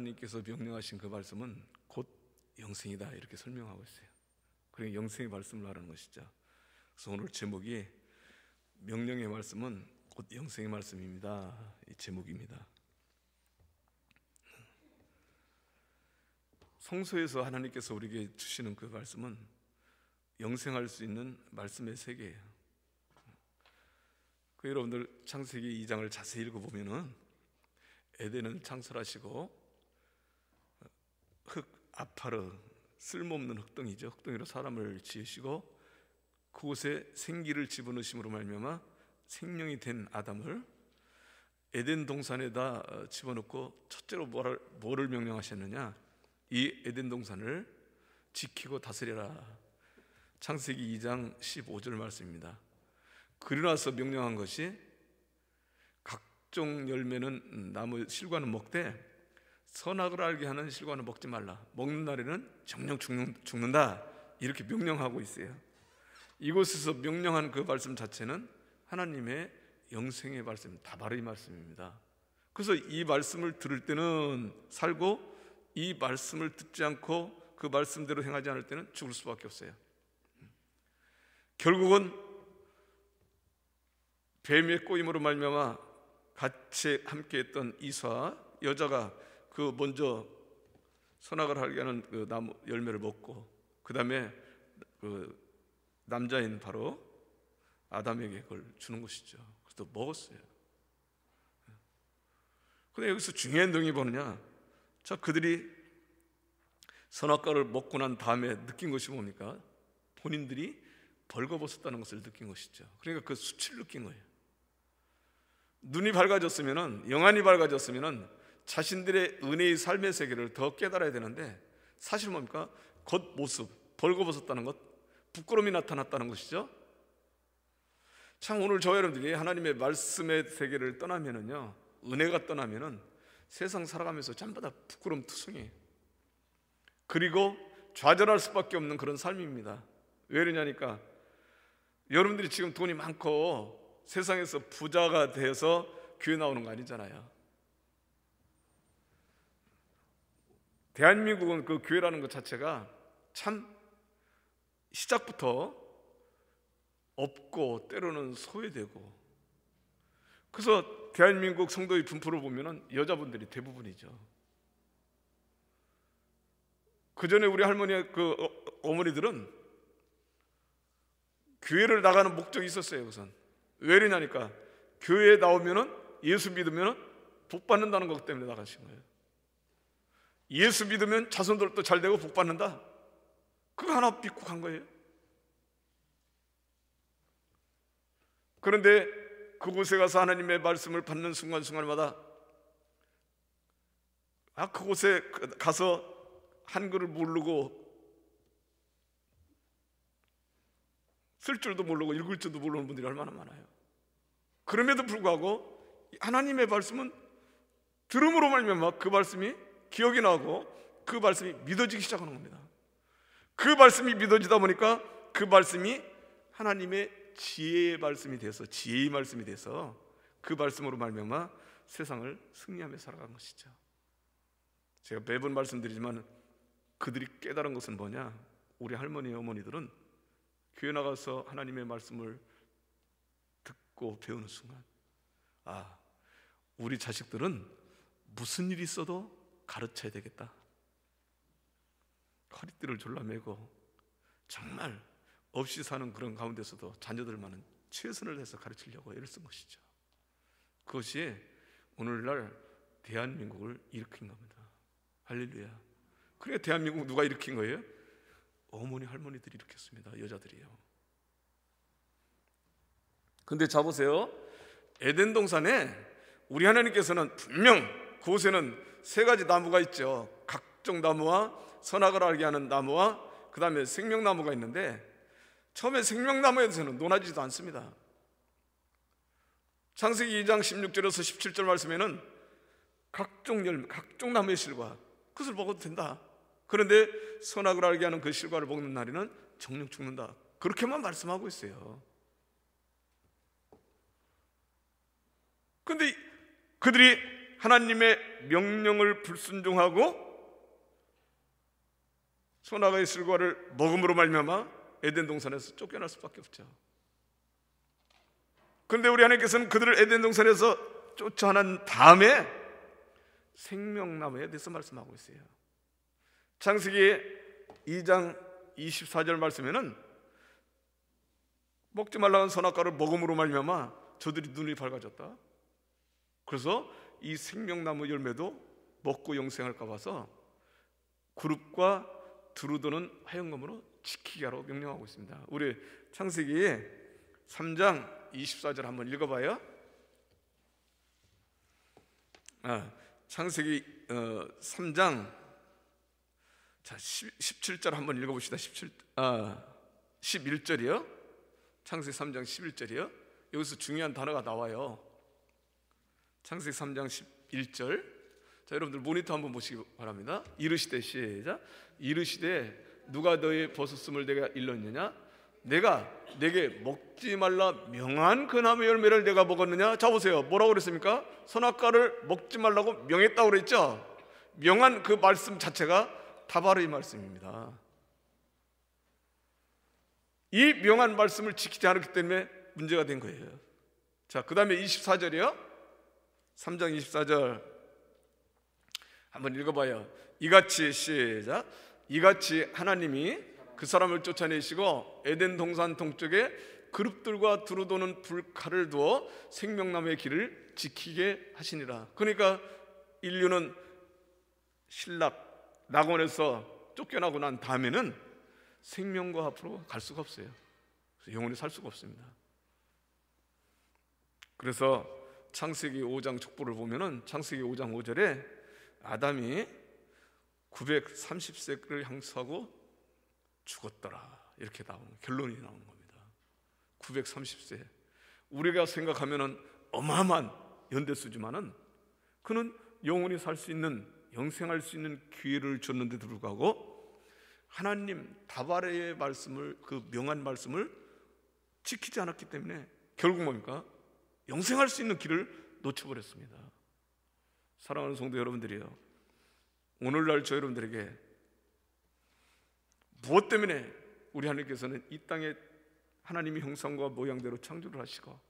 하나님께서 명령하신 그 말씀은 곧 영생이다, 이렇게 설명하고 있어요. 그러니까 영생의 말씀을 말하는 것이죠. 그래서 오늘 제목이 명령의 말씀은 곧 영생의 말씀입니다, 이 제목입니다. 성서에서 하나님께서 우리에게 주시는 그 말씀은 영생할 수 있는 말씀의 세계예요. 여러분들 창세기 2장을 자세히 읽어보면은 에덴을 창설하시고 흙, 아파르, 쓸모없는 흙덩이죠. 흙덩이로 사람을 지으시고 그곳에 생기를 집어넣으심으로 말미암아 생명이 된 아담을 에덴 동산에다 집어넣고 첫째로 뭐를 명령하셨느냐? 이 에덴 동산을 지키고 다스려라. 창세기 2장 15절 말씀입니다. 그러나서 명령한 것이 각종 열매는 나무 실과는 먹되 선악을 알게 하는 실과는 먹지 말라. 먹는 날에는 정령 죽는다, 이렇게 명령하고 있어요. 이곳에서 명령한 그 말씀 자체는 하나님의 영생의 말씀, 다발의 말씀입니다. 그래서 이 말씀을 들을 때는 살고 이 말씀을 듣지 않고 그 말씀대로 행하지 않을 때는 죽을 수밖에 없어요. 결국은 뱀의 꼬임으로 말미암아 같이 함께했던 이사와 여자가 그 먼저 선악을 알게 하는 그 나무 열매를 먹고 그 다음에 그 남자인 바로 아담에게 그걸 주는 것이죠. 그래서 먹었어요. 근데 여기서 중요한 내용이 뭐냐? 자, 그들이 선악과를 먹고 난 다음에 느낀 것이 뭡니까? 본인들이 벌거벗었다는 것을 느낀 것이죠. 그러니까 그 수치를 느낀 거예요. 눈이 밝아졌으면은, 영안이 밝아졌으면은 자신들의 은혜의 삶의 세계를 더 깨달아야 되는데 사실 뭡니까? 겉모습, 벌거벗었다는 것, 부끄러움이 나타났다는 것이죠. 참 오늘 저와 여러분들이 하나님의 말씀의 세계를 떠나면은요, 은혜가 떠나면은 세상 살아가면서 전부 다 부끄러움 투성이에요. 그리고 좌절할 수밖에 없는 그런 삶입니다. 왜 그러냐니까 여러분들이 지금 돈이 많고 세상에서 부자가 돼서 교회 나오는 거 아니잖아요. 대한민국은 그 교회라는 것 자체가 참 시작부터 없고 때로는 소외되고, 그래서 대한민국 성도의 분포를 보면은 여자분들이 대부분이죠. 그 전에 우리 할머니의 그 어머니들은 교회를 나가는 목적이 있었어요. 우선 왜 그러냐니까 교회에 나오면은 예수 믿으면은 복 받는다는 것 때문에 나가신 거예요. 예수 믿으면 자손들도 잘 되고 복 받는다, 그거 하나 믿고 간 거예요. 그런데 그곳에 가서 하나님의 말씀을 받는 순간순간마다 그곳에 가서 한글을 모르고 쓸 줄도 모르고 읽을 줄도 모르는 분들이 얼마나 많아요. 그럼에도 불구하고 하나님의 말씀은 들음으로 말미암아 그 말씀이 기억이 나고 그 말씀이 믿어지기 시작하는 겁니다. 그 말씀이 믿어지다 보니까 그 말씀이 하나님의 지혜의 말씀이 돼서, 지혜의 말씀이 돼서 그 말씀으로 말미암아 세상을 승리하며 살아간 것이죠. 제가 매번 말씀드리지만 그들이 깨달은 것은 뭐냐? 우리 할머니, 어머니들은 교회 나가서 하나님의 말씀을 듣고 배우는 순간, 우리 자식들은 무슨 일이 있어도 가르쳐야 되겠다. 허리띠를 졸라매고 정말 없이 사는 그런 가운데서도 자녀들만은 최선을 다해서 가르치려고 애를 쓴 것이죠. 그것이 오늘날 대한민국을 일으킨 겁니다. 할렐루야. 그러니까 대한민국 누가 일으킨 거예요? 어머니, 할머니들이 일으켰습니다. 여자들이요. 근데 자 보세요. 에덴 동산에 우리 하나님께서는 분명 그곳에는 세 가지 나무가 있죠. 각종 나무와 선악을 알게 하는 나무와 그 다음에 생명나무가 있는데 처음에 생명나무에 대해서는 논하지도 않습니다. 창세기 2장 16절에서 17절 말씀에는 각종 열매, 각종 나무의 실과, 그것을 먹어도 된다. 그런데 선악을 알게 하는 그 실과를 먹는 날에는 정령 죽는다, 그렇게만 말씀하고 있어요. 그런데 그들이 하나님의 명령을 불순종하고 선악의 실과를 먹음으로 말미암아 에덴 동산에서 쫓겨날 수밖에 없죠. 그런데 우리 하나님께서는 그들을 에덴 동산에서 쫓아낸 다음에 생명나무에 대해서 말씀하고 있어요. 창세기 2장 24절 말씀에는 먹지 말라는 선악과를 먹음으로 말미암아 저들이 눈이 밝아졌다. 그래서 이 생명나무 열매도 먹고 영생할까 봐서 그룹과 두루도는 화영검으로 지키게 하라고 명령하고 있습니다. 우리 창세기 3장 24절 한번 읽어봐요. 창세기 3장 17절 한번 읽어봅시다. 11절이요. 창세기 3장 11절이요. 여기서 중요한 단어가 나와요. 창세기 3장 11절. 자, 여러분들 모니터 한번 보시기 바랍니다. 이르시되, 시작. 이르시되 누가 너의 벗었음을 내가 일렀느냐? 내가 내게 먹지 말라 명한 그 나무 열매를 내가 먹었느냐? 자 보세요. 뭐라고 그랬습니까? 선악과를 먹지 말라고 명했다고 그랬죠. 명한 그 말씀 자체가 다바르의 말씀입니다. 이 명한 말씀을 지키지 않았기 때문에 문제가 된 거예요. 자, 그 다음에 24절이요. 3장 24절 한번 읽어봐요. 이같이, 시작. 이같이 하나님이 그 사람을 쫓아내시고 에덴 동산 동쪽에 그룹들과 두루도는 불칼을 두어 생명나무의 길을 지키게 하시니라. 그러니까 인류는 신락 낙원에서 쫓겨나고 난 다음에는 생명과 앞으로 갈 수가 없어요. 영원히 살 수가 없습니다. 그래서 창세기 5장 족보를 보면은 창세기 5장 5절에 아담이 930세를 향수하고 죽었더라, 이렇게 나오는 결론이 나오는 겁니다. 930세. 우리가 생각하면은 어마어마한 연대수지만은 그는 영원히 살 수 있는, 영생할 수 있는 기회를 줬는데도 불구하고 하나님 다바레의 말씀을, 그 명한 말씀을 지키지 않았기 때문에 결국 뭡니까? 영생할 수 있는 길을 놓쳐버렸습니다. 사랑하는 성도 여러분들이요, 오늘날 저 여러분들에게 무엇 때문에 우리 하나님께서는 이 땅에 하나님의 형상과 모양대로 창조를 하시고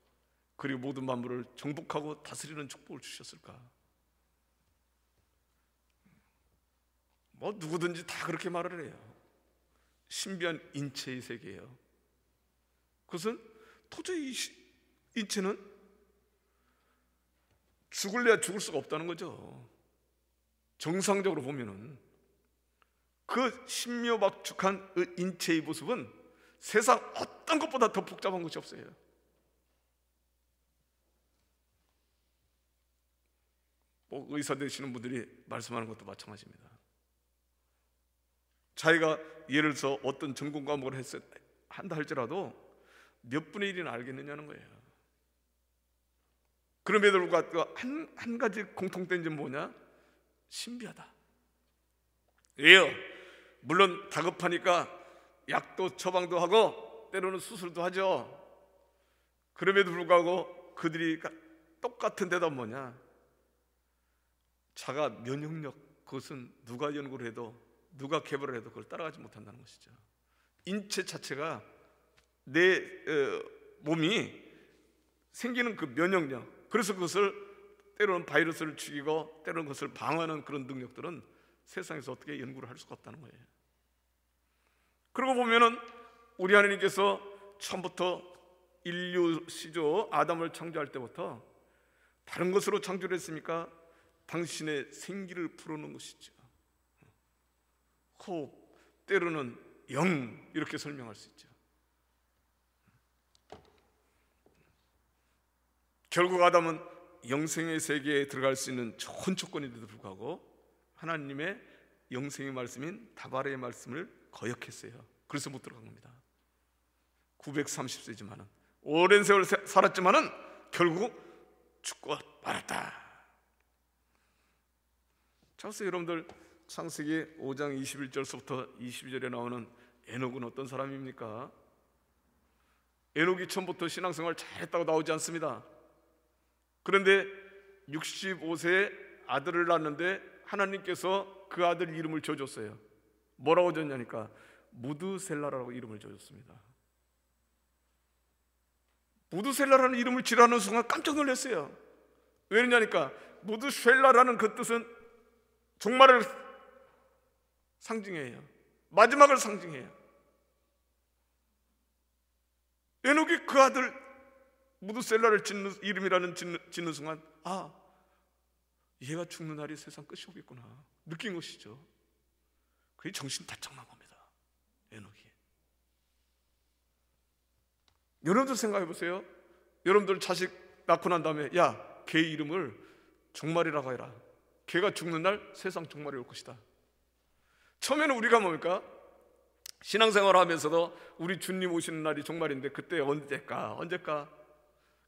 그리고 모든 만물을 정복하고 다스리는 축복을 주셨을까? 뭐 누구든지 다 그렇게 말을 해요. 신비한 인체의 세계예요. 그것은 도저히 인체는 죽을래야 죽을 수가 없다는 거죠. 정상적으로 보면은 그 신묘막축한 그 인체의 모습은 세상 어떤 것보다 더 복잡한 것이 없어요. 뭐 의사 되시는 분들이 말씀하는 것도 마찬가지입니다. 자기가 예를 들어서 어떤 전공 과목을 한다 할지라도 몇 분의 1이나 알겠느냐는 거예요. 그럼에도 불구하고 한 가지 공통된 점은 뭐냐? 신비하다. 왜요? 물론 다급하니까 약도 처방도 하고 때로는 수술도 하죠. 그럼에도 불구하고 그들이 똑같은 대답은 뭐냐? 자가 면역력, 그것은 누가 연구를 해도 누가 개발을 해도 그걸 따라가지 못한다는 것이죠. 인체 자체가 내 몸이 생기는 그 면역력, 그래서 그것을 때로는 바이러스를 죽이고 때로는 그것을 방어하는 그런 능력들은 세상에서 어떻게 연구를 할 수가 없다는 거예요. 그러고 보면은 우리 하나님께서 처음부터 인류 시조 아담을 창조할 때부터 다른 것으로 창조를 했습니까? 당신의 생기를 불어넣은 것이죠. 호흡, 때로는 영, 이렇게 설명할 수 있죠. 결국 아담은 영생의 세계에 들어갈 수 있는 좋은 조건인데도 불구하고 하나님의 영생의 말씀인 다바레의 말씀을 거역했어요. 그래서 못 들어간 겁니다. 930세지만은 오랜 세월 살았지만은 결국 죽고 말았다. 자, 그래서 여러분들 창세기 5장 21절서부터 22절에 나오는 에녹은 어떤 사람입니까? 에녹이 처음부터 신앙생활 잘했다고 나오지 않습니다. 그런데 65세에 아들을 낳았는데 하나님께서 그 아들 이름을 지어줬어요. 뭐라고 지었냐니까 무드셀라라고 이름을 지어줬습니다. 무드셀라라는 이름을 지라는 순간 깜짝 놀랐어요. 왜냐니까 무드셀라라는 그 뜻은 종말을 상징해요. 마지막을 상징해요. 에녹이 그 아들 무드셀라를 짓는 이름이라는 짓는 순간 얘가 죽는 날이 세상 끝이 오겠구나 느낀 것이죠. 그게 정신 바짝 난 겁니다. 에녹이. 여러분들 생각해 보세요. 여러분들 자식 낳고 난 다음에 걔 이름을 종말이라고 해라. 걔가 죽는 날 세상 종말이 올 것이다. 처음에는 우리가 뭡니까? 신앙생활 하면서도 우리 주님 오시는 날이 종말인데 그때 언제까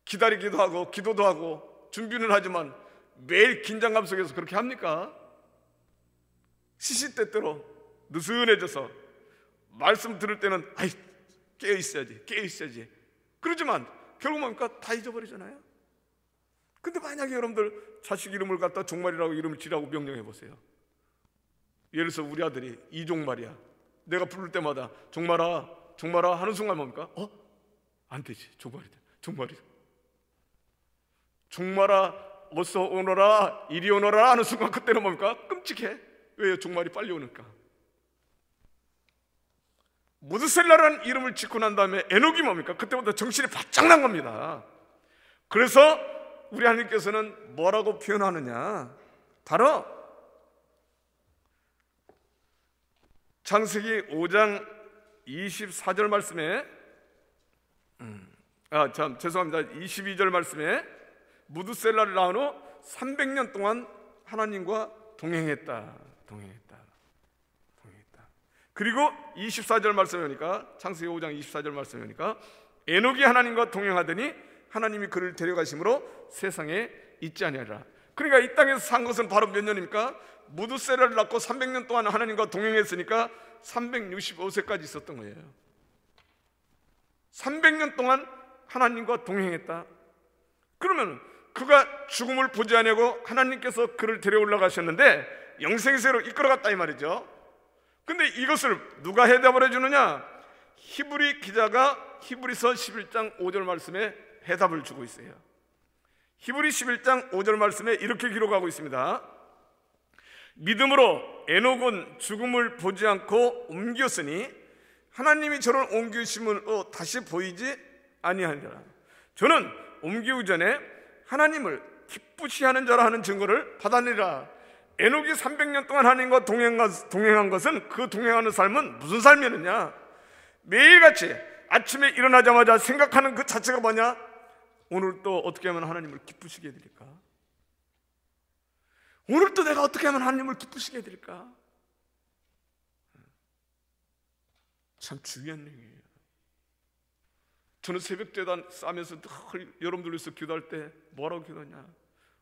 기다리기도 하고 기도도 하고 준비는 하지만 매일 긴장감 속에서 그렇게 합니까? 시시때때로 느슨해져서 말씀 들을 때는 깨어있어야지 그러지만 결국 뭡니까? 다 잊어버리잖아요. 근데 만약에 여러분들 자식 이름을 갖다 종말이라고 이름을 지라고 명령해 보세요. 예를 들어서 우리 아들이 이종말이야. 내가 부를 때마다 종말아 하는 순간 뭡니까? 안 되지. 종말이다. 종말아 어서 오너라 이리 오너라 하는 순간 그때는 뭡니까? 끔찍해. 왜요? 종말이 빨리 오니까. 무드셀라라는 이름을 짓고 난 다음에 에녹이 뭡니까? 그때부터 정신이 바짝 난 겁니다. 그래서 우리 하나님께서는 뭐라고 표현하느냐? 바로 창세기 5장 24절 말씀에 22절 말씀에 무드셀라를 낳은 후 300년 동안 하나님과 동행했다. 그리고 24절 말씀에 보니까 창세기 5장 24절 말씀에 보니까 에녹이 하나님과 동행하더니 하나님이 그를 데려가심으로 세상에 있지 아니하리라. 그러니까 이 땅에서 산 것은 바로 몇 년입니까? 무드셀라를 낳고 300년 동안 하나님과 동행했으니까 365세까지 있었던 거예요. 300년 동안 하나님과 동행했다. 그러면 그가 죽음을 보지 아니하고 하나님께서 그를 데려 올라가셨는데 영생세로 이끌어갔다 이 말이죠. 근데 이것을 누가 해답을 해주느냐? 히브리 기자가 히브리서 11장 5절 말씀에 해답을 주고 있어요. 히브리 11장 5절 말씀에 이렇게 기록하고 있습니다. 믿음으로 에녹은 죽음을 보지 않고 옮겼으니 하나님이 저를 옮기심으로 다시 보이지 아니하니라. 저는 옮기기 전에 하나님을 기쁘시하는 자라 하는 증거를 받았느니라. 에녹이 300년 동안 하나님과 동행한 것은 그 동행하는 삶은 무슨 삶이었느냐? 매일같이 아침에 일어나자마자 생각하는 그 자체가 뭐냐? 오늘 또 어떻게 하면 하나님을 기쁘시게 해드릴까? 오늘 또 내가 어떻게 하면 하나님을 기쁘시게 해드릴까? 참 중요한 얘기예요. 저는 새벽제단 싸면서 늘 여러분들 위해서 기도할 때 뭐라고 기도하냐?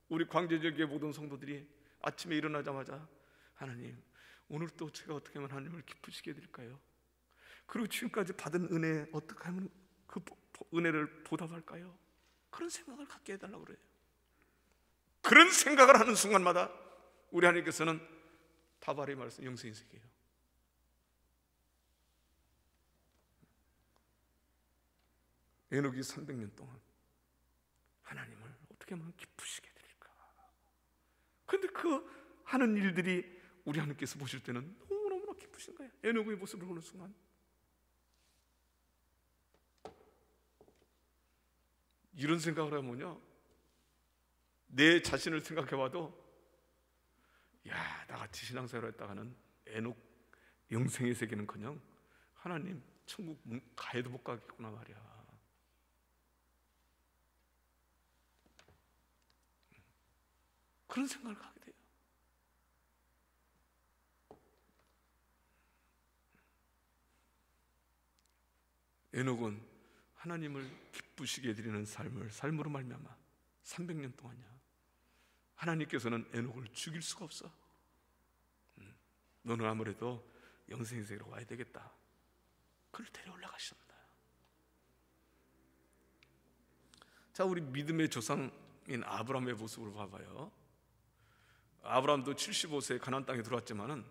우리 광제지역의 모든 성도들이 아침에 일어나자마자 하나님 오늘 또 제가 어떻게 하면 하나님을 기쁘시게 해드릴까요? 그리고 지금까지 받은 은혜 어떻게 하면 그 은혜를 보답할까요? 그런 생각을 갖게 해달라고 그래요. 그런 생각을 하는 순간마다 우리 하나님께서는 다발의 말씀 영생의 세계예요. 에녹이 300년 동안 하나님을 어떻게 하면 기쁘시게 해드릴까? 근데 그 하는 일들이 우리 하나님께서 보실 때는 너무너무 기쁘신 거예요. 에녹의 모습을 보는 순간 이런 생각을 하면요, 내 자신을 생각해봐도 나같이 신앙생활을 했다가는 에녹 영생의 세계는커녕 하나님 천국 가해도 못 가겠구나 말이야. 그런 생각을 하게 돼요. 에녹은 하나님을 기쁘시게 해드리는 삶으로 말미암아 300년 동안이야. 하나님께서는 에녹을 죽일 수가 없어. 너는 아무래도 영생의 세계로 와야 되겠다. 그를 데려 올라가셨습니다. 자, 우리 믿음의 조상인 아브라함의 모습을 봐봐요. 아브라함도 75세에 가나안 땅에 들어왔지만은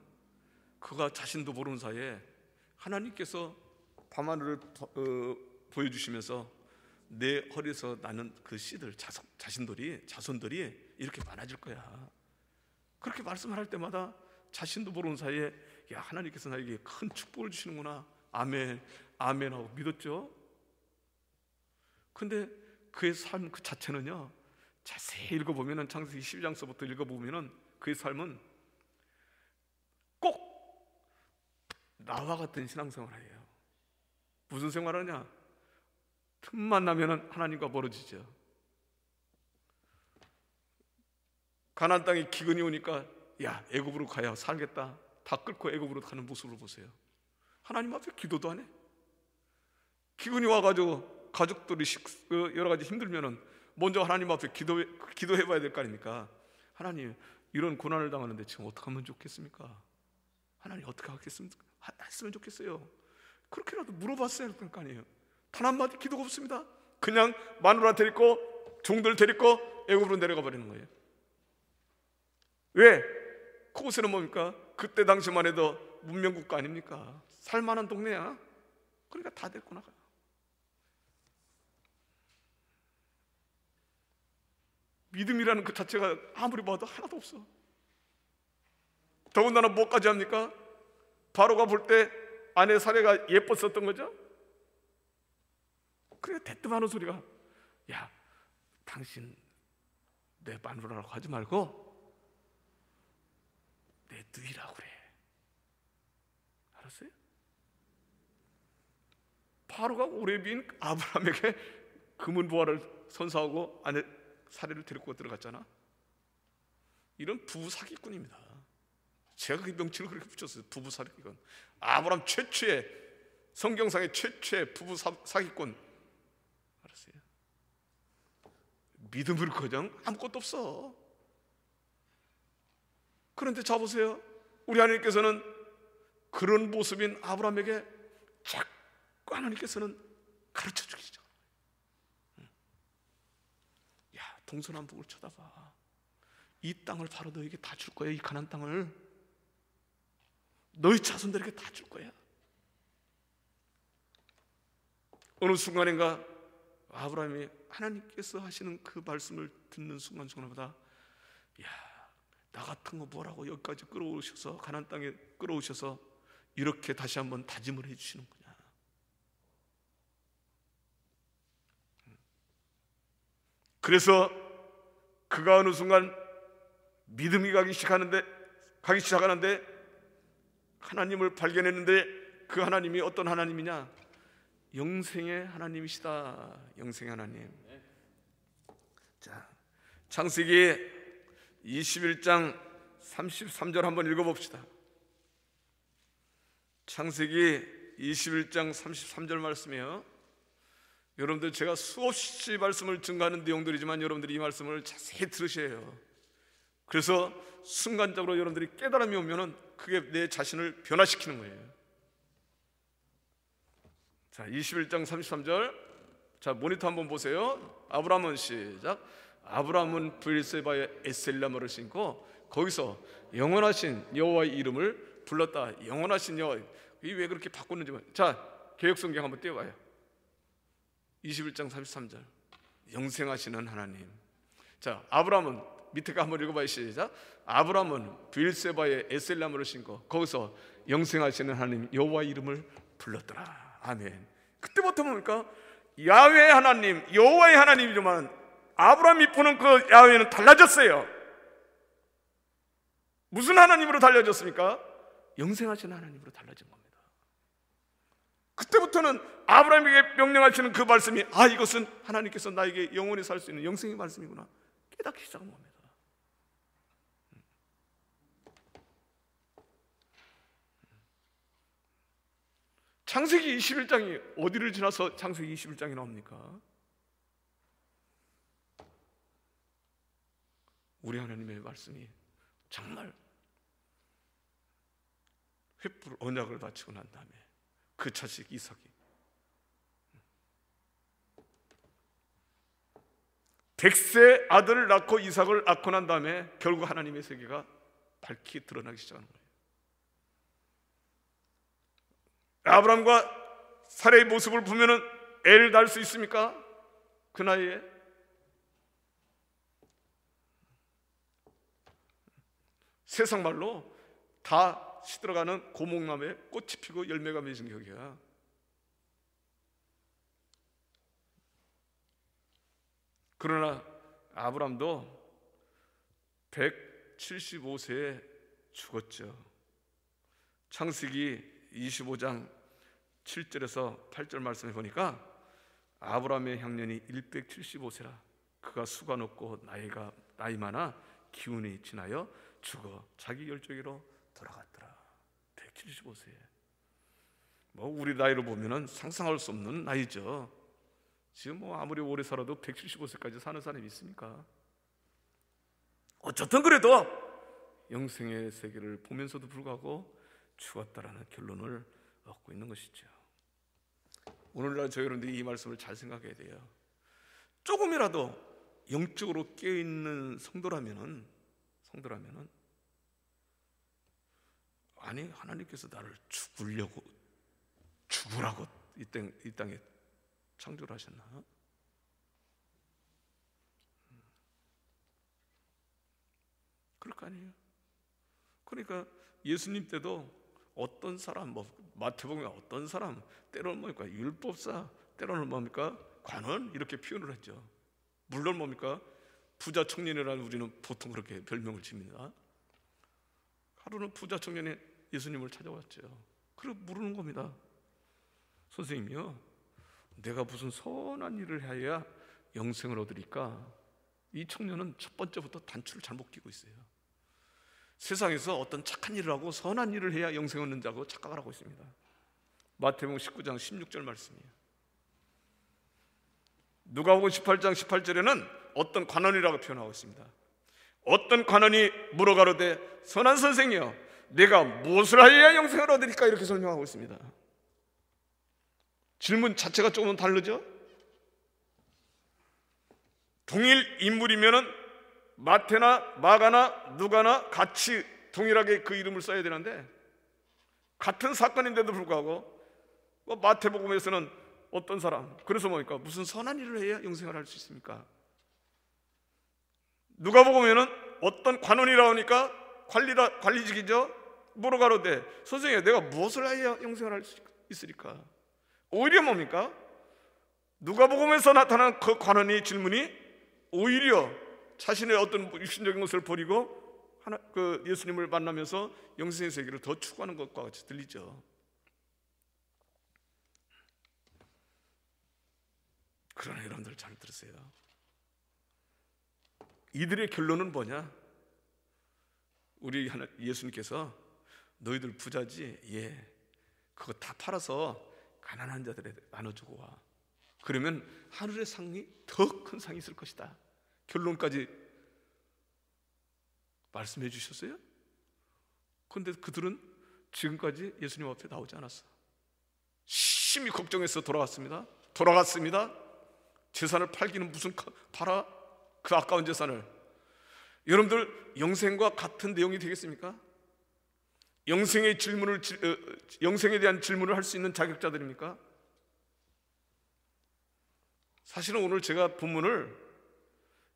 그가 자신도 모르는 사이에 하나님께서 밤하늘을 보여주시면서 내 허리에서 나는 그 씨들 자손들이 이렇게 많아질 거야. 그렇게 말씀할 때마다 자신도 모르는 사이에 야, 하나님께서 나에게 큰 축복을 주시는구나. 아멘, 아멘 하고 믿었죠. 근데 그의 삶 그 자체는요, 자세히 읽어보면, 창세기 12장서부터 읽어보면 그의 삶은 꼭 나와 같은 신앙생활이에요. 무슨 생활하냐? 틈만 나면 하나님과 멀어지죠. 가나안 땅에 기근이 오니까 야, 애굽으로 가야 살겠다. 다 끌고 애굽으로 가는 모습을 보세요. 하나님 앞에 기도도 안 해. 기근이 와가지고 가족들이 여러 가지 힘들면은 먼저 하나님 앞에 기도해봐야 될 거 아닙니까? 하나님, 이런 고난을 당하는데 지금 어떻게 하면 좋겠습니까? 하나님 어떻게 하겠습니까? 했으면 좋겠어요. 그렇게라도 물어봤어야 할 거 아니에요. 단 한마디 기도가 없습니다. 그냥 마누라 데리고 종들 데리고 애굽으로 내려가 버리는 거예요. 왜? 그곳에는 뭡니까? 그때 당시만 해도 문명국가 아닙니까? 살만한 동네야. 그러니까 다 데리고 나가요. 믿음이라는 그 자체가 아무리 봐도 하나도 없어. 더군다나 뭐까지 합니까? 바로가 볼 때 아내 사례가 예뻤었던 거죠. 그래서 대뜸하는 소리가 야, 당신 내 마누라라고 하지 말고 내 누이라고 그래. 알았어요? 바로가 오레비인 아브라함에게 금은보화를 선사하고 아내 사례를 데리고 들어갔잖아. 이런 부부 사기꾼입니다. 제가 그 명칭을 그렇게 붙였어요. 부부 사기꾼. 아브라함 최초의, 성경상의 최초의 부부 사기꾼. 알았어요? 믿음을 그냥 아무것도 없어. 그런데 자 보세요. 우리 하나님께서는 그런 모습인 아브라함에게 자꾸 하나님께서는 가르쳐 주시죠. 야, 동서남북을 쳐다봐. 이 땅을 바로 너에게 다 줄 거야. 이 가나안 땅을 너희 자손들에게 다 줄 거야. 어느 순간인가 아브라함이 하나님께서 하시는 그 말씀을 듣는 순간순간마다 야, 나 같은 거 뭐라고 여기까지 끌어오셔서 가나안 땅에 끌어오셔서 이렇게 다시 한번 다짐을 해주시는 거냐. 그래서 그가 어느 순간 믿음이 가기 시작하는데 하나님을 발견했는데 그 하나님이 어떤 하나님이냐? 영생의 하나님이시다. 영생의 하나님. 자, 창세기 21장 33절 한번 읽어봅시다. 창세기 21장 33절 말씀이에요. 여러분들, 제가 수없이 말씀을 증거하는 내용들이지만 여러분들이 이 말씀을 자세히 들으셔야 해요. 그래서 순간적으로 여러분들이 깨달음이 오면은 그게 내 자신을 변화시키는 거예요. 자, 21장 33절. 자, 모니터 한번 보세요. 아브라함은 시작. 아브라함은 브엘세바의 에셀라마를 신고 거기서 영원하신 여호와의 이름을 불렀다. 영원하신 여호와. 이 왜 그렇게 바꿨는지. 자, 개역성경 한번 띄워봐요. 21장 33절. 영생하시는 하나님. 자, 아브라함은 밑에 거 한번 읽어봐요. 시작. 아브라함은 브엘세바의 에셀라마를 신고 거기서 영생하시는 하나님 여호와의 이름을 불렀더라. 아멘. 그때부터 뭡니까? 야훼 하나님, 여호와의 하나님이지만 아브라함이 보는 그 야훼는 달라졌어요. 무슨 하나님으로 달라졌습니까? 영생하시는 하나님으로 달라진 겁니다. 그때부터는 아브라함에게 명령하시는 그 말씀이 이것은 하나님께서 나에게 영원히 살 수 있는 영생의 말씀이구나 깨닫기 시작한 겁니다. 창세기 21장이 어디를 지나서 창세기 21장이 나옵니까? 우리 하나님의 말씀이 정말 횃불 언약을 바치고 난 다음에 그 자식 이삭이 100세 아들을 낳고 이삭을 낳고 난 다음에 결국 하나님의 세계가 밝히 드러나기 시작하는 거예요. 아브라함과 사라의 모습을 보면은 애를 낳을 수 있습니까? 그 나이에? 세상 말로 다 시들어가는 고목나무에 꽃이 피고 열매가 맺은 격이야. 그러나 아브라함도 175세에 죽었죠. 창세기 25장 7절에서 8절 말씀해 보니까 아브라함의 향년이 175세라. 그가 수가 높고 나이 많아 기운이 지나여 죽어 자기 열조기로 돌아갔더라. 175세. 뭐 우리 나이로 보면은 상상할 수 없는 나이죠. 지금 뭐 아무리 오래 살아도 175세까지 사는 사람이 있습니까? 어쨌든 그래도 영생의 세계를 보면서도 불구하고 죽었다라는 결론을 얻고 있는 것이죠. 오늘날 저희 여러분들이 이 말씀을 잘 생각해야 돼요. 조금이라도 영적으로 깨어있는 성도라면은 아니 하나님께서 나를 죽으라고 이 땅에 창조를 하셨나? 그럴 거 아니에요. 그러니까 예수님 때도 어떤 사람, 마태복음에 어떤 사람, 때로는 뭡니까? 율법사, 때로는 뭡니까? 관원 이렇게 표현을 했죠. 물론 뭡니까? 부자 청년이라는 우리는 보통 그렇게 별명을 칩니다. 하루는 부자 청년이 예수님을 찾아왔죠. 그리고 물으는 겁니다. 선생님이요, 내가 무슨 선한 일을 해야 영생을 얻으리까? 이 청년은 첫 번째부터 단추를 잘못 끼고 있어요. 세상에서 어떤 착한 일을 하고 선한 일을 해야 영생을 얻는다고 착각을 하고 있습니다. 마태복음 19장 16절 말씀이에요. 누가복음 18장 18절에는 어떤 관원이라고 표현하고 있습니다. 어떤 관원이 물어가로되 선한 선생이여 내가 무엇을 하여야 영생을 얻으리까? 이렇게 설명하고 있습니다. 질문 자체가 조금은 다르죠? 동일 인물이면은 마태나 마가나 누가나 같이 동일하게 그 이름을 써야 되는데 같은 사건인데도 불구하고 마태복음에서는 어떤 사람, 그래서 뭡니까? 무슨 선한 일을 해야 영생을 할 수 있습니까? 누가복음에는 어떤 관원이라고 하니까 관리직이죠. 물어가로되 선생님 내가 무엇을 해야 영생을 할 수 있으리까? 오히려 뭡니까? 누가복음에서 나타난 그 관원의 질문이 오히려 자신의 어떤 육신적인 것을 버리고 예수님을 만나면서 영생의 세계를 더 추구하는 것과 같이 들리죠. 그러나 여러분들 잘 들으세요. 이들의 결론은 뭐냐? 우리 예수님께서 너희들 부자지? 예, 그거 다 팔아서 가난한 자들에 나눠주고 와. 그러면 하늘의 상이 더 큰 상이 있을 것이다. 결론까지 말씀해 주셨어요. 그런데 그들은 지금까지 예수님 앞에 나오지 않았어. 심히 걱정해서 돌아갔습니다. 재산을 팔기는 무슨 팔아? 그 아까운 재산을. 여러분들 영생과 같은 내용이 되겠습니까? 영생에 대한 질문을 할 수 있는 자격자들입니까? 사실은 오늘 제가 본문을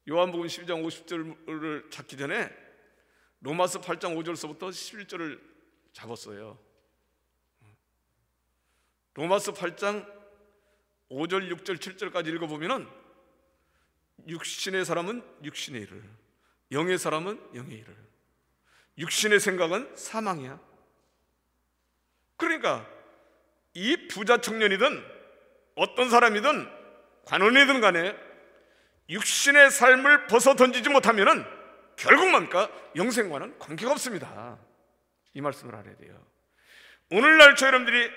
요한복음 12장 50절을 잡기 전에 로마서 8장 5절서부터 11절을 잡았어요. 로마서 8장 5절, 6절, 7절까지 읽어보면 육신의 사람은 육신의 일을, 영의 사람은 영의 일을. 육신의 생각은 사망이야. 그러니까 이 부자 청년이든 어떤 사람이든 관원이든 간에 육신의 삶을 벗어 던지지 못하면 결국 뭡니까? 영생과는 관계가 없습니다. 이 말씀을 알아야 돼요. 오늘날 저 여러분들이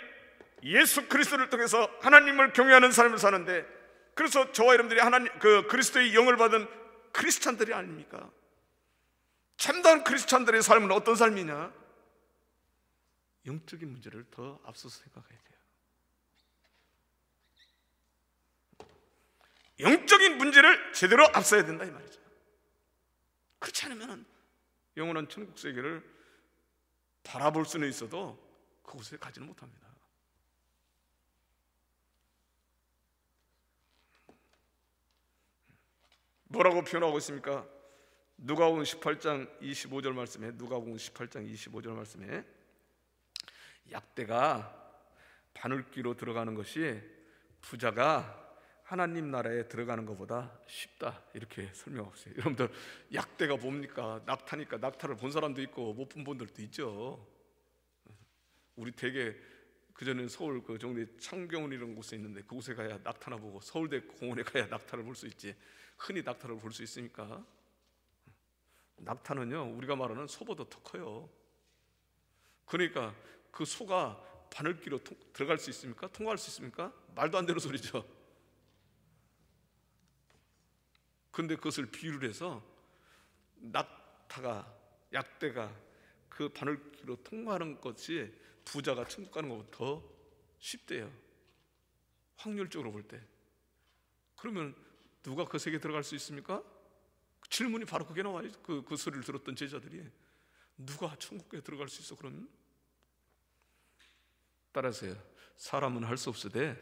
예수 그리스도를 통해서 하나님을 경외하는 삶을 사는데, 그래서 저와 여러분들이 그리스도의 영을 받은 크리스찬들이 아닙니까? 참다운 크리스찬들의 삶은 어떤 삶이냐? 영적인 문제를 더 앞서서 생각해야 돼요. 영적인 문제를 제대로 앞서야 된다 이 말이죠. 그렇지 않으면 영원한 천국 세계를 바라볼 수는 있어도 그곳에 가지는 못합니다. 뭐라고 표현하고 있습니까? 누가복음 18장 25절 말씀에, 누가복음 18장 25절 말씀에 약대가 바늘귀로 들어가는 것이 부자가 하나님 나라에 들어가는 것보다 쉽다 이렇게 설명하고 있어요. 여러분들 약대가 뭡니까? 낙타니까. 낙타를 본 사람도 있고 못 본 분들도 있죠. 우리 되게 그전에는 서울 그 정도의 창경이라는 곳에 있는데 그곳에 가야 낙타나 보고 서울대 공원에 가야 낙타를 볼 수 있지 흔히 낙타를 볼 수 있습니까? 낙타는요 우리가 말하는 소보다 더 커요. 그러니까 그 소가 바늘귀로 들어갈 수 있습니까? 통과할 수 있습니까? 말도 안 되는 소리죠. 그런데 그것을 비유를 해서 낙타가, 약대가 그 바늘귀로 통과하는 것이 부자가 천국 가는 것보다 더 쉽대요. 확률적으로 볼 때. 그러면 누가 그 세계에 들어갈 수 있습니까? 질문이 바로 그게 나와요. 그 소리를 들었던 제자들이 누가 천국에 들어갈 수 있어 그러면? 따라서요. 사람은 할 수 없으되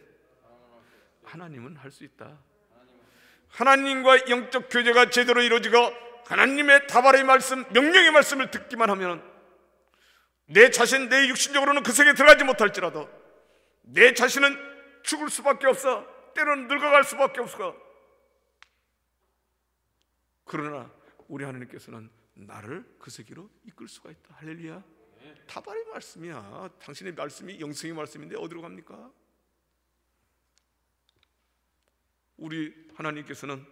하나님은 할 수 있다. 하나님과 영적 교제가 제대로 이루어지고 하나님의 다발의 말씀, 명령의 말씀을 듣기만 하면 내 자신, 내 육신적으로는 그 세계에 들어가지 못할지라도 내 자신은 죽을 수밖에 없어. 때로는 늙어갈 수밖에 없어. 그러나 우리 하나님께서는 나를 그 세계로 이끌 수가 있다. 할렐루야. 다발의 말씀이야. 당신의 말씀이 영생의 말씀인데 어디로 갑니까? 우리 하나님께서는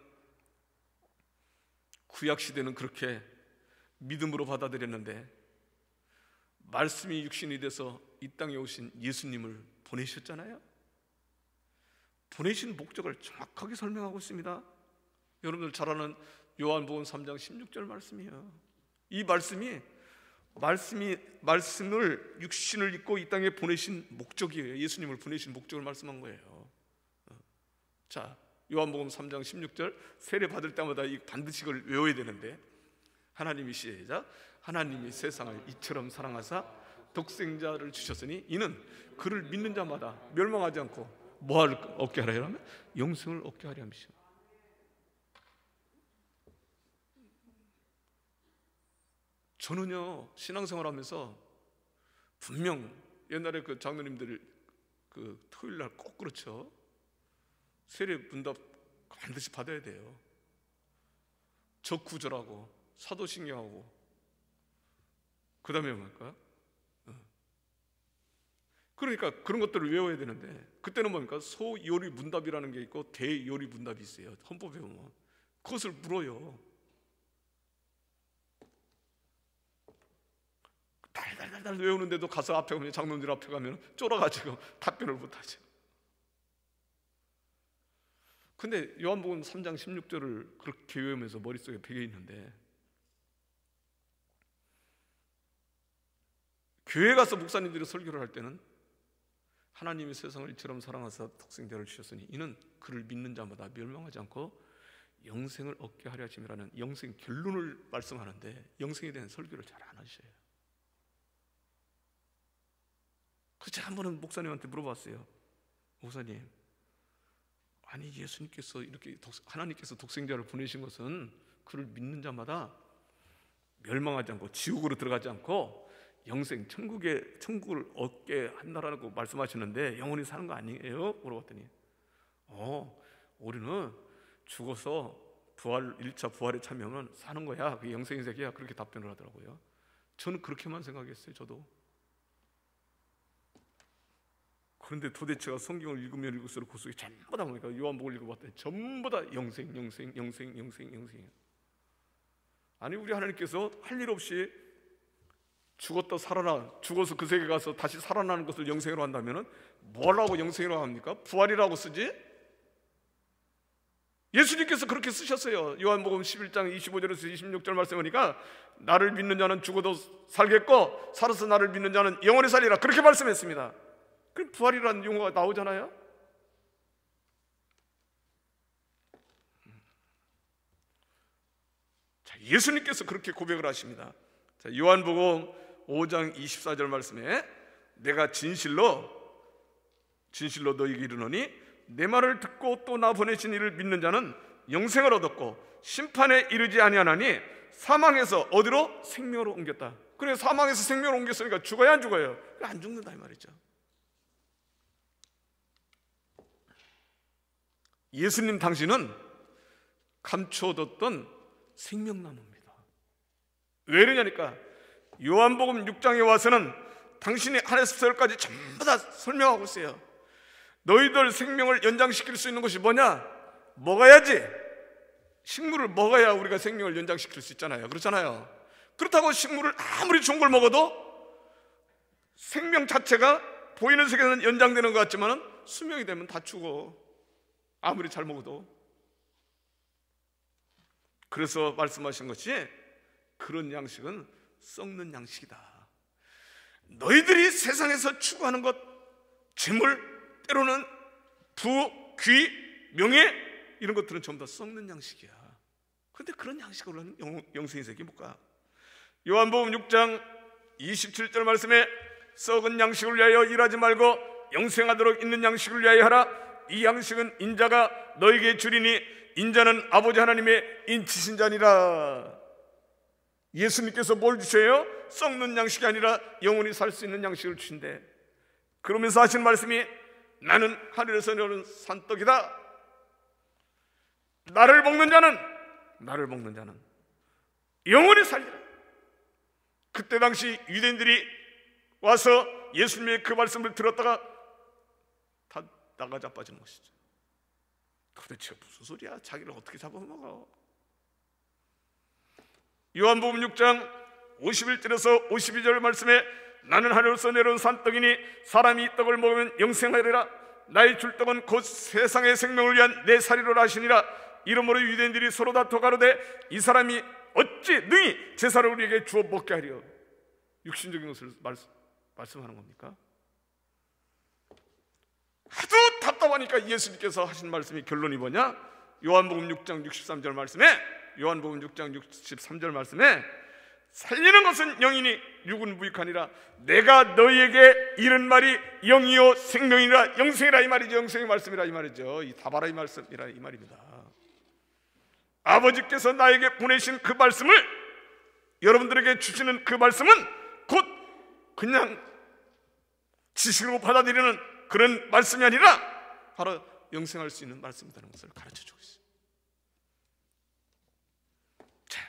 구약시대는 그렇게 믿음으로 받아들였는데 말씀이 육신이 돼서 이 땅에 오신 예수님을 보내셨잖아요. 보내신 목적을 정확하게 설명하고 있습니다. 여러분들 잘 아는 요한복음 3장 16절 말씀이에요. 이 말씀을 육신을 입고 이 땅에 보내신 목적이에요. 예수님을 보내신 목적을 말씀한 거예요. 자, 요한복음 3장 16절 세례 받을 때마다 반드시 이걸 외워야 되는데 하나님이 시작 하나님이 세상을 이처럼 사랑하사 독생자를 주셨으니 이는 그를 믿는 자마다 멸망하지 않고 뭐를 얻게 하려 하면 영생을 얻게 하려 함이시오. 저는요 신앙생활하면서 분명 옛날에 그 장로님들 그 토요일날 꼭 그렇죠. 세례 문답 반드시 받아야 돼요. 적구절하고 사도신경하고 그 다음에 뭡니까? 그러니까 그런 것들을 외워야 되는데 그때는 뭡니까? 소요리 문답이라는 게 있고 대요리 문답이 있어요. 헌법에 보면 그것을 물어요. 달달달달 외우는데도 가서 앞에 가면 장로님들 앞에 가면 쫄아가지고 답변을 못하죠. 근데 요한복음 3장 16절을 그렇게 외우면서 머릿속에 배겨 있는데 교회 가서 목사님들이 설교를 할 때는 하나님이 세상을 이처럼 사랑하사 독생자를 주셨으니 이는 그를 믿는 자마다 멸망하지 않고 영생을 얻게 하려 하심이라는 영생 결론을 말씀하는데 영생에 대한 설교를 잘 안 하셔요. 그래서 제가 한 번은 목사님한테 물어봤어요. 목사님, 아니 예수님께서 이렇게 하나님께서 독생자를 보내신 것은 그를 믿는 자마다 멸망하지 않고 지옥으로 들어가지 않고 영생 천국을 얻게 한다라고 말씀하시는데 영원히 사는 거 아니에요? 물어봤더니 우리는 죽어서 1차 부활에 참여하면 사는 거야. 그게 영생의 세계야. 그렇게 답변을 하더라고요. 저는 그렇게만 생각했어요. 저도. 그런데 도대체가 성경을 읽으면 읽을수록 그 속에 전부 다 보니까 요한복음을 읽어봤더니 전부 다 영생. 아니 우리 하나님께서 할 일 없이 죽었다 살아나 죽어서 그 세계 가서 다시 살아나는 것을 영생으로 한다면 뭐라고 영생이라고 합니까? 부활이라고 쓰지? 예수님께서 그렇게 쓰셨어요. 요한복음 11장 25절에서 26절 말씀하니까 나를 믿는 자는 죽어도 살겠고 살아서 나를 믿는 자는 영원히 살리라 그렇게 말씀했습니다. 그럼 부활이라는 용어가 나오잖아요. 예수님께서 그렇게 고백을 하십니다. 자, 요한복음 5장 24절 말씀에 내가 진실로 너희에게 이르노니 내 말을 듣고 또 나 보내신 이를 믿는 자는 영생을 얻었고 심판에 이르지 아니하나니 사망에서 어디로? 생명으로 옮겼다. 그래, 사망에서 생명으로 옮겼으니까 죽어야 안 죽어요? 안 죽는다 이 말이죠. 예수님 당신은 감춰뒀던 생명나무입니다. 왜 그러냐니까 요한복음 6장에 와서는 당신이 하늘서까지 전부 다 설명하고 있어요. 너희들 생명을 연장시킬 수 있는 것이 뭐냐? 먹어야지. 식물을 먹어야 우리가 생명을 연장시킬 수 있잖아요. 그렇잖아요. 그렇다고 식물을 아무리 좋은 걸 먹어도 생명 자체가 보이는 세계에서는 연장되는 것 같지만 수명이 되면 다 죽어. 아무리 잘 먹어도. 그래서 말씀하신 것이 그런 양식은 썩는 양식이다. 너희들이 세상에서 추구하는 것, 재물, 때로는 부, 귀, 명예 이런 것들은 전부 다 썩는 양식이야. 그런데 그런 양식으로 하는 영생의 세계 못 가. 요한복음 6장 27절 말씀에 썩은 양식을 위하여 일하지 말고 영생하도록 있는 양식을 위하여 하라. 이 양식은 인자가 너에게 주리니 인자는 아버지 하나님의 인치신 자니라. 예수님께서 뭘 주셔요? 썩는 양식이 아니라 영원히 살 수 있는 양식을 주신대. 그러면서 하신 말씀이 나는 하늘에서 내려오는 산떡이다. 나를 먹는 자는 영원히 살리라. 그때 당시 유대인들이 와서 예수님의 그 말씀을 들었다가 다 나가 자빠지는 것이죠. 도대체 무슨 소리야? 자기를 어떻게 잡아먹어? 요한복음 6장 51절에서 52절 말씀에 나는 하늘에서 내려온 산떡이니 사람이 이 떡을 먹으면 영생하리라. 나의 줄 떡은 곧 세상의 생명을 위한 내 살이로라 하시니라. 이러므로 유대인들이 서로 다투어 가로되 이 사람이 어찌 능히 제사를 우리에게 주어 먹게 하리요? 육신적인 것을 말씀하는 겁니까? 하도 답답하니까 예수님께서 하신 말씀이 결론이 뭐냐? 요한복음 6장 63절 말씀에 살리는 것은 영이니 육은 무익하니라. 내가 너희에게 이른 말이 영이요 생명이라 영생이라 이 말이죠. 영생의 말씀이라 이 말이죠. 이 다바라 이 말씀이라 이 말입니다. 아버지께서 나에게 보내신 그 말씀을 여러분들에게 주시는 그 말씀은 곧 그냥 지식으로 받아들이는 그런 말씀이 아니라 바로 영생할 수 있는 말씀이라는 것을 가르쳐주고 있습니다. 자,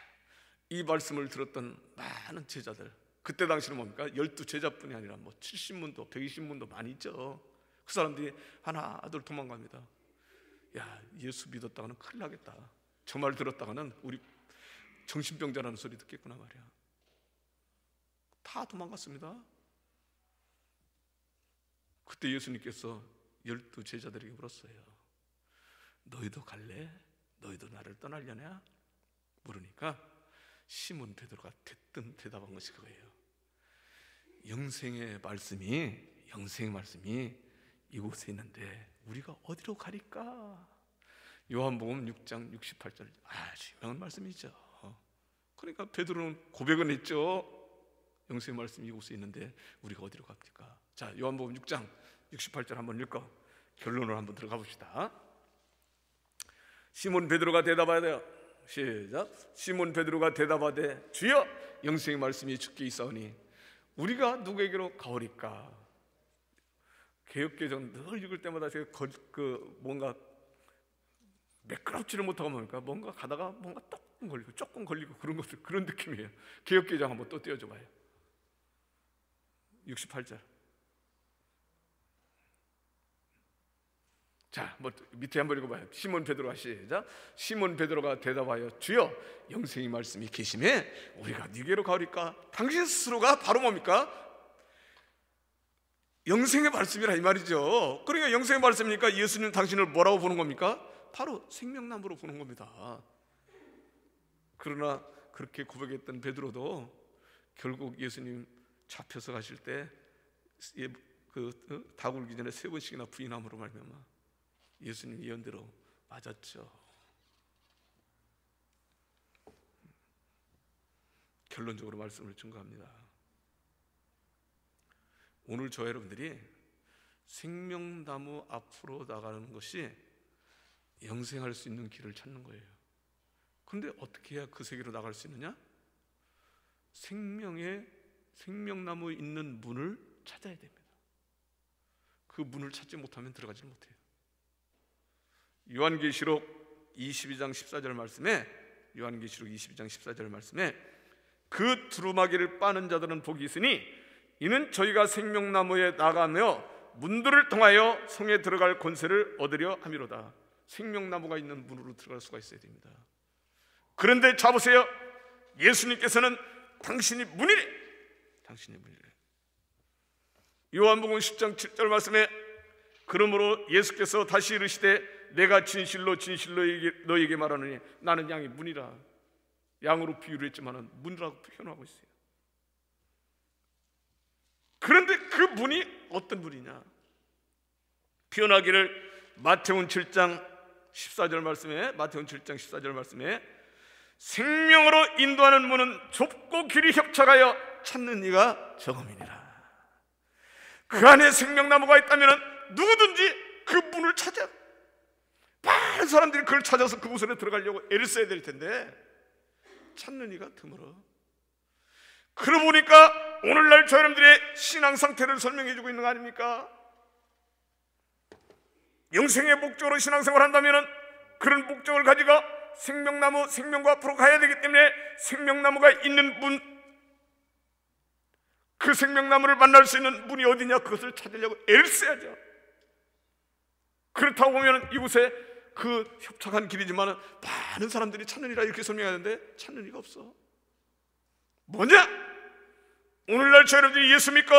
이 말씀을 들었던 많은 제자들, 그때 당시는 뭡니까? 12제자뿐이 아니라 70문도 120문도 많이 있죠. 그 사람들이 하나둘 도망갑니다. 야, 예수 믿었다가는 큰일 나겠다. 저 말 들었다가는 우리 정신병자라는 소리 듣겠구나 말이야. 다 도망갔습니다. 그때 예수님께서 12제자들에게 물었어요. 너희도 갈래? 너희도 나를 떠나려냐? 물으니까 시몬 베드로가 대뜸 대답한 것이 그거예요. 영생의 말씀이 이곳에 있는데 우리가 어디로 가릴까? 요한복음 6장 68절 아주 유명한 말씀이죠. 그러니까 베드로는 고백은 했죠. 영생의 말씀이 이곳에 있는데 우리가 어디로 갑니까? 자, 요한복음 6장 68절 한번 읽고 결론으로 한번 들어가 봅시다. 시몬 베드로가 대답하되 시작. 시몬 베드로가 대답하되 주여 영생의 말씀이 주께 있사오니 우리가 누구에게로 가오리까? 개역개정 늘 읽을 때마다 제가 뭔가 매끄럽지를 못하고 뭡니까? 뭔가 가다가 뭔가 조금 걸리고 그런 것들, 그런 느낌이에요. 개역개정 한번 또 띄워줘 봐요. 68절. 자, 밑에 한번 읽어봐요. 시몬 베드로가 시작. 시몬 베드로가 대답하여 주여 영생의 말씀이 계심에 우리가 네게로 가오리까? 당신 스스로가 바로 뭡니까? 영생의 말씀이라 이 말이죠. 그러니까 영생의 말씀이니까 예수님 당신을 뭐라고 보는 겁니까? 바로 생명나무로 보는 겁니다. 그러나 그렇게 고백했던 베드로도 결국 예수님 잡혀서 가실 때 닭 울기 전에 3번씩이나 부인함으로 말미암아 예수님 예언대로 맞았죠. 결론적으로 말씀을 증거합니다. 오늘 저 여러분들이 생명나무 앞으로 나가는 것이 영생할 수 있는 길을 찾는 거예요. 그런데 어떻게 해야 그 세계로 나갈 수 있느냐? 생명나무에 있는 문을 찾아야 됩니다. 그 문을 찾지 못하면 들어가지 못해요. 요한계시록 22장 14절 말씀에 그 두루마기를 빠는 자들은 복이 있으니 이는 저희가 생명나무에 나가며 문들을 통하여 성에 들어갈 권세를 얻으려 함이로다. 생명나무가 있는 문으로 들어갈 수가 있어야 됩니다. 그런데 자 보세요. 예수님께서는 당신이 문이래. 요한복음 10장 7절 말씀에 그러므로 예수께서 다시 이르시되 내가 진실로 너희에게 말하노니 나는 양의 문이라. 양으로 비유를 했지만 문이라고 표현하고 있어요. 그런데 그 문이 어떤 문이냐? 표현하기를 마태복음 7장 14절 말씀에 생명으로 인도하는 문은 좁고 길이 협착하여 찾는 이가 적음이니라. 그 안에 생명나무가 있다면 누구든지 그 문을 찾아. 많은 사람들이 그걸 찾아서 그곳으로 들어가려고 애를 써야 될 텐데 찾는 이가 드물어. 그러고 보니까 오늘날 저 여러분들의 신앙 상태를 설명해 주고 있는 거 아닙니까? 영생의 목적으로 신앙생활을 한다면 그런 목적을 가지고 생명과 앞으로 가야 되기 때문에 생명나무가 있는 문, 그 생명나무를 만날 수 있는 문이 어디냐, 그것을 찾으려고 애를 써야죠. 그렇다고 보면 이곳에 그 협착한 길이지만 많은 사람들이 찾느니라 이렇게 설명하는데 찾는 이가 없어. 뭐냐? 오늘날 저 여러분들이 예수 믿고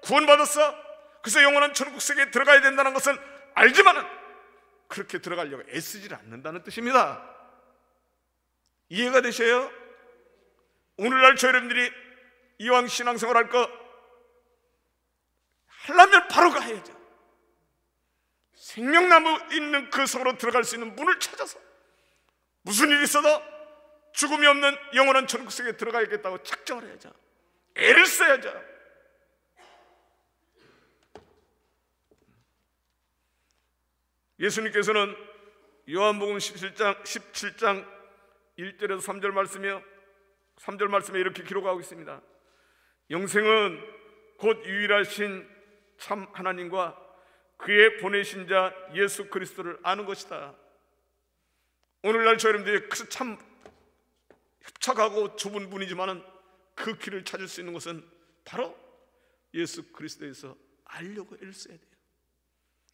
구원받았어. 그래서 영원한 천국 세계에 들어가야 된다는 것은 알지만은 그렇게 들어가려고 애쓰질 않는다는 뜻입니다. 이해가 되셔요? 오늘날 저 여러분들이 이왕 신앙생활 할 거 하려면 바로 가야죠. 생명나무 있는 그 성으로 들어갈 수 있는 문을 찾아서 무슨 일이 있어도 죽음이 없는 영원한 천국 세계에 들어가야겠다고 작정을 해야죠. 애를 써야죠. 예수님께서는 요한복음 17장 1절에서 3절 말씀에 이렇게 기록하고 있습니다. 영생은 곧 유일하신 참 하나님과 그의 보내신 자 예수 그리스도를 아는 것이다. 오늘날 저 여러분들이 참 협착하고 좁은 문이지만 그 길을 찾을 수 있는 것은 바로 예수 그리스도에서 알려고 애를 써야 돼요.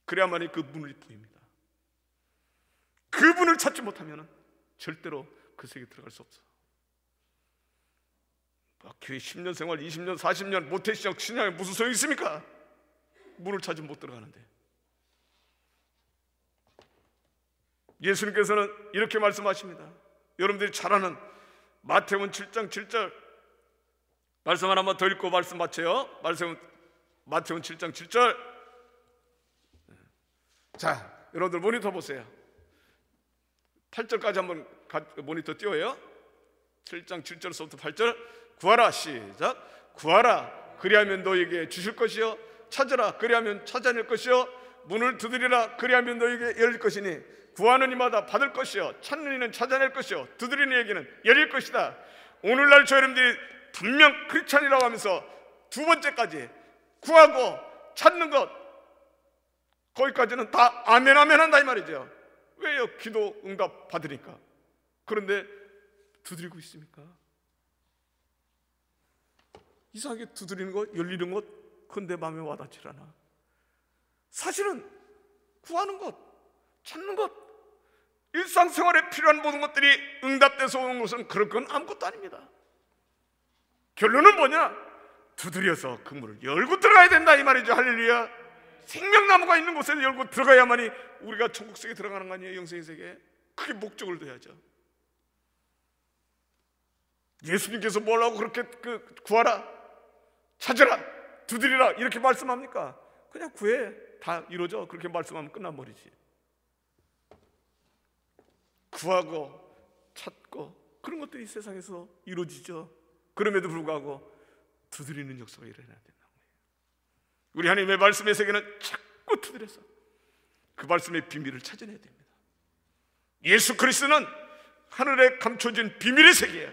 그래야만이 그 문을 보입니다. 그 문을 찾지 못하면 절대로 그 세계에 들어갈 수 없어. 교회 10년 생활, 20년, 40년 모태신앙, 신앙에 무슨 소용이 있습니까? 문을 찾으면 못 들어가는데. 예수님께서는 이렇게 말씀하십니다. 여러분들이 잘 아는 마태복음 7장 7절 말씀 하나만 더 읽고 말씀 마쳐요. 마태복음 7장 7절. 자, 여러분들 모니터 보세요. 8절까지 한번 모니터 띄워요. 7장 7절부터 8절. 구하라, 시작. 구하라, 그리하면 너에게 주실 것이요, 찾으라, 그리하면 찾아낼 것이요, 문을 두드리라, 그리하면 너에게 열릴 것이니 구하는 이마다 받을 것이요, 찾는 이는 찾아낼 것이요, 두드리는 이에게는 열릴 것이다. 오늘날 저 여러분들이 분명 크리스찬이라고 하면서 두 번째까지 구하고 찾는 것, 거기까지는 다 아멘 한다 이 말이죠. 왜요? 기도 응답 받으니까. 그런데 두드리고 있습니까? 이상하게 두드리는 것, 열리는 것, 그건 내 마음에 와닿질 않아. 사실은 구하는 것, 찾는 것, 일상생활에 필요한 모든 것들이 응답돼서 오는 것은 그럴 건 아무것도 아닙니다. 결론은 뭐냐? 두드려서 그 문을 열고 들어가야 된다 이 말이죠. 할렐루야. 생명나무가 있는 곳에 열고 들어가야만이 우리가 천국 세계에 들어가는 거 아니에요? 영생의 세계에. 그게 목적을 둬야죠. 예수님께서 뭐라고 그렇게 구하라, 찾으라, 두드리라 이렇게 말씀합니까? 그냥 구해, 다 이루어져. 그렇게 말씀하면 끝난 버리지. 구하고 찾고 그런 것들이 세상에서 이루어지죠. 그럼에도 불구하고 두드리는 역사가 일어나야 된다는 거예요. 우리 하나님의 말씀의 세계는 자꾸 두드려서 그 말씀의 비밀을 찾아내야 됩니다. 예수 그리스도는 하늘에 감춰진 비밀의 세계예요.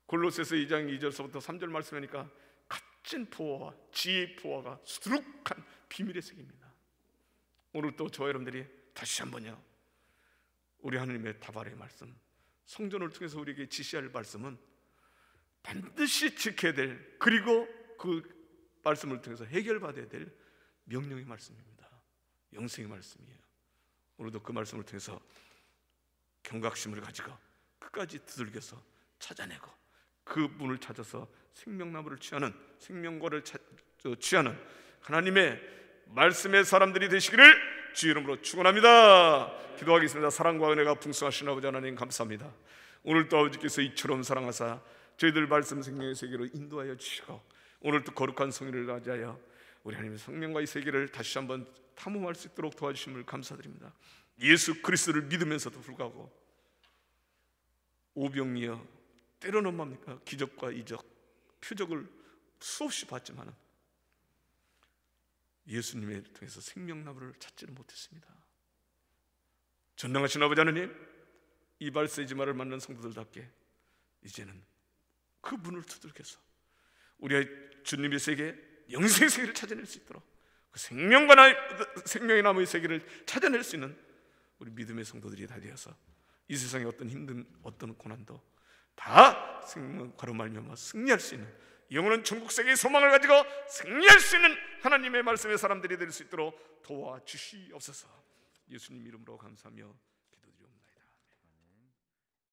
골로새서 2장 2절서부터 3절 말씀하니까 값진 보화와 지혜의 보화가 수두룩한 비밀의 세계입니다. 오늘 또 저와 여러분들이 다시 한번요, 우리 하나님의 다발의 말씀, 성전을 통해서 우리에게 지시할 말씀은 반드시 지켜야 될, 그리고 그 말씀을 통해서 해결받아야 될 명령의 말씀입니다. 영생의 말씀이에요. 오늘도 그 말씀을 통해서 경각심을 가지고 끝까지 두들겨서 찾아내고 그 문을 찾아서 생명나무를 취하는, 생명과를 취하는 하나님의 말씀의 사람들이 되시기를 주 이름으로 축원합니다. 기도하겠습니다. 사랑과 은혜가 풍성하신 아버지 하나님 감사합니다. 오늘도 아버지께서 이처럼 사랑하사 저희들 말씀 생명의 세계로 인도하여 주시고 오늘도 거룩한 성의를 가지하여 우리 하나님의 성령과의 세계를 다시 한번 탐험할 수 있도록 도와주심을 감사드립니다. 예수 그리스도를 믿으면서도 불구하고 오병이어 때로는 뭡니까? 기적과 이적, 표적을 수없이 봤지만 예수님을 통해서 생명나무를 찾지는 못했습니다. 전능하신 아버지 하나님, 이 발세지마를 만난 성도들답게 이제는 그 문을 두들겨서 우리의 주님의 세계, 영생의 세계를 찾아낼 수 있도록 그 생명의 나무의 세계를 찾아낼 수 있는 우리 믿음의 성도들이 다 되어서 이 세상의 어떤 힘든 어떤 고난도 다 생명과로 말미암아 승리할 수 있는 영원한 천국 세계의 소망을 가지고 승리할 수 있는 하나님의 말씀의 사람들이 될 수 있도록 도와주시옵소서. 예수님 이름으로 감사하며